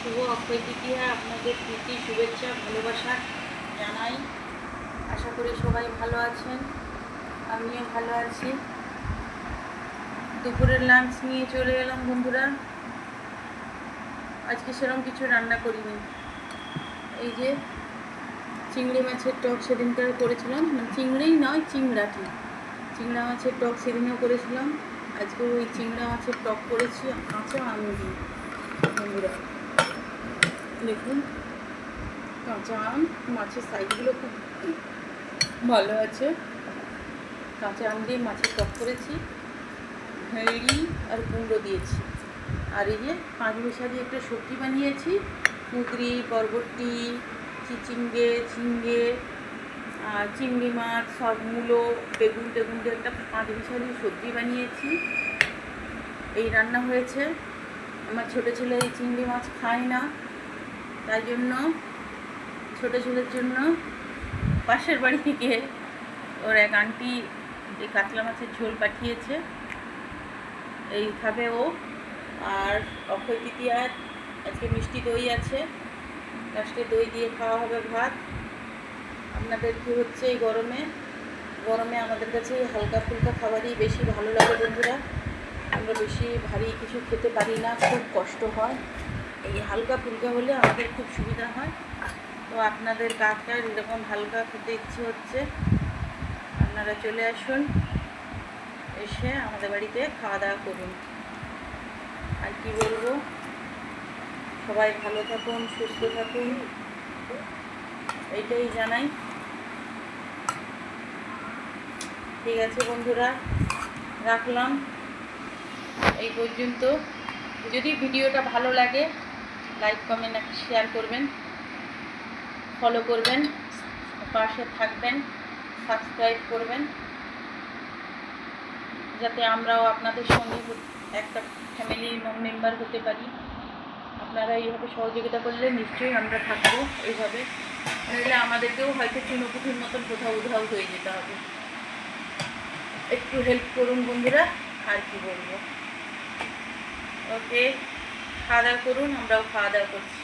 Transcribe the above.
শুভ অক্ষয় তৃতীয়া। আপনাদের প্রীতি শুভেচ্ছা ভালোবাসা জানাই। আশা করি সবাই ভালো আছেন, আমিও ভালো আছি। দুপুরের লাঞ্চ নিয়ে চলে এলাম বন্ধুরা। আজকে সেরকম কিছু রান্না করিনি। এই যে চিংড়ি মাছের টক সেদিনকার করেছিলাম, মানে চিংড়িই নয় চিংড়াটি, চিংড়া মাছের টক সেদিনেও করেছিলাম। আজকে ওই চিংড়া মাছের টক করেছি কাঁচা আম দিয়ে। বন্ধুরা দেখুন, কাঁচা আম, মাছের সাইজগুলো খুব ভালো আছে। কাঁচা আম দিয়ে মাছের টক করেছি, ভেড়ি আর কুমড়ো দিয়েছি। আর এই যে 5 মিশা দিয়ে একটা সবজি বানিয়েছি, কুঁদরি, বরবটি, চিচিঙ্গে, ঝিঙ্গে আর চিংড়ি মাছ, সব মূলো, বেগুন টেগুন দিয়ে একটা 5 মিশা দিয়ে সবজি বানিয়েছি। এই রান্না হয়েছে। আমার ছোটো ছেলে এই চিংড়ি মাছ খায় না, তাই জন্য ছোটো ছেলের জন্য পাশের বাড়ি থেকে ওর এক আন্টি এই কাতলা মাছের ঝোল পাঠিয়েছে, এই খাবে ও। আর অক্ষয় তৃতীয়ার আজকে মিষ্টি দই আছে, লাস্টে দই দিয়ে খাওয়া হবে ভাত। আপনাদের কী হচ্ছে এই গরমে? গরমে আমাদের কাছে হালকা ফুলকা খাবারই বেশি ভালো লাগে বন্ধুরা। আমরা বেশি ভারী কিছু খেতে পারি না, খুব কষ্ট হয়। এই হালকা ফুলকা হলে আমাদের খুব সুবিধা হয়। তো আপনাদের কার কার এরকম হালকা খেতে ইচ্ছে হচ্ছে, আপনারা চলে আসুন, এসে আমাদের বাড়িতে খাওয়া দাওয়া করুন। আর কি বলবো, সবাই ভালো থাকুন, সুস্থ থাকুন, এইটাই জানাই। ঠিক আছে বন্ধুরা, রাখলাম এই পর্যন্ত। যদি ভিডিওটা ভালো লাগে লাইক কমেন্ট শেয়ার করবেন, ফলো করবেন, পাশে থাকবেন, সাবস্ক্রাইব করবেন, যাতে আমরাও আপনাদের সঙ্গে একটা ফ্যামিলির মেম্বার হতে পারি। আপনারা এইভাবে সহযোগিতা করলে নিশ্চয়ই আমরা থাকবো এইভাবে, নইলে আমাদেরকেও হয়তো চুনোপুটির মতন কোথাও উধাও হয়ে যেতে হবে। একটু হেল্প করুন বন্ধুরা, আর কি বলবো। ওকে, খাওয়া দাওয়া করুন, আমরাও খাওয়া দাওয়া করছি।